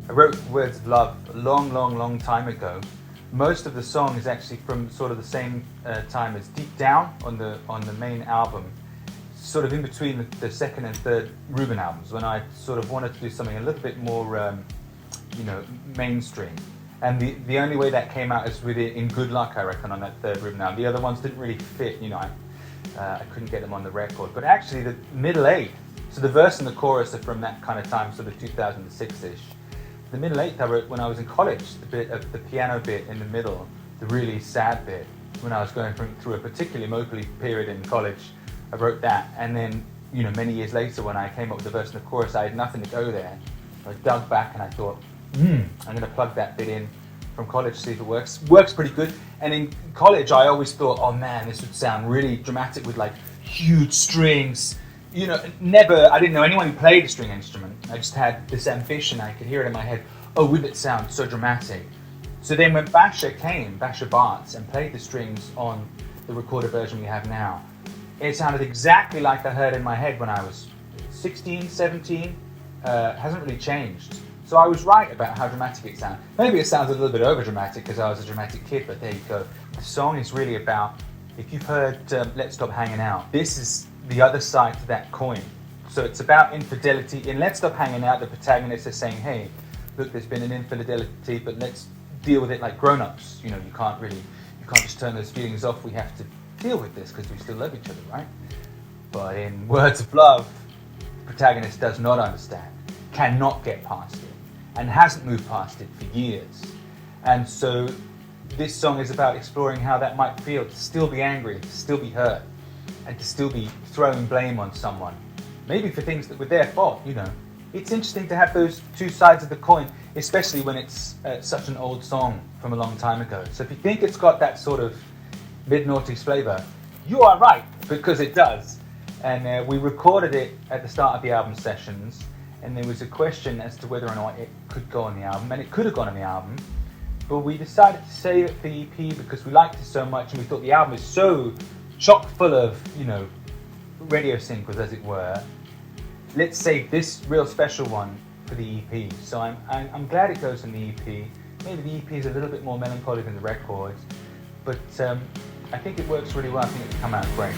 I wrote Words of Love a long time ago. Most of the song is actually from sort of the same time as Deep Down on the main album, sort of in between the second and third Reuben albums, when I sort of wanted to do something a little bit more, mainstream. And the only way that came out is with it in Good Luck, I reckon, on that third Reuben album. The other ones didn't really fit, I couldn't get them on the record. But actually, the middle eight, so the verse and the chorus are from that kind of time, sort of 2006-ish. The middle eighth I wrote when I was in college, the bit of the piano bit in the middle, the really sad bit, when I was going through a particularly emotional period in college. I wrote that, and then, many years later when I came up with the verse and the chorus, I had nothing to go there. I dug back and I thought, I'm going to plug that bit in from college, see if it works. Works pretty good. And in college, I always thought, oh man, this would sound really dramatic with like huge strings. I didn't know anyone who played a string instrument. I just had this ambition. I could hear it in my head. Oh, wouldn't it sound so dramatic? So then when Basher Bartz, and played the strings on the recorded version we have now, it sounded exactly like I heard in my head when I was 16, 17. Hasn't really changed. So I was right about how dramatic it sounded. Maybe it sounds a little bit over dramatic because I was a dramatic kid, but there you go. The song is really about, if you've heard Let's Stop Hanging Out, this is the other side to that coin. So it's about infidelity. In Let's Stop Hanging Out, the protagonist is saying, hey, look, there's been an infidelity, but let's deal with it like grown-ups. You can't just turn those feelings off. We have to deal with this because we still love each other, right? But in Words of Love, the protagonist does not understand, cannot get past it, and hasn't moved past it for years. And so this song is about exploring how that might feel to still be angry, to still be hurt, and to still be throwing blame on someone. Maybe for things that were their fault, It's interesting to have those two sides of the coin, especially when it's such an old song from a long time ago. So if you think it's got that sort of mid-noughties flavour, you are right, because it does. And we recorded it at the start of the album sessions, and there was a question as to whether or not it could go on the album, and it could have gone on the album, but we decided to save it for the EP because we liked it so much, and we thought the album is so chock full of, radio singles, as it were. Let's save this real special one for the EP. So I'm glad it goes in the EP. Maybe the EP is a little bit more melancholy than the records, but I think it works really well. I think it's come out great.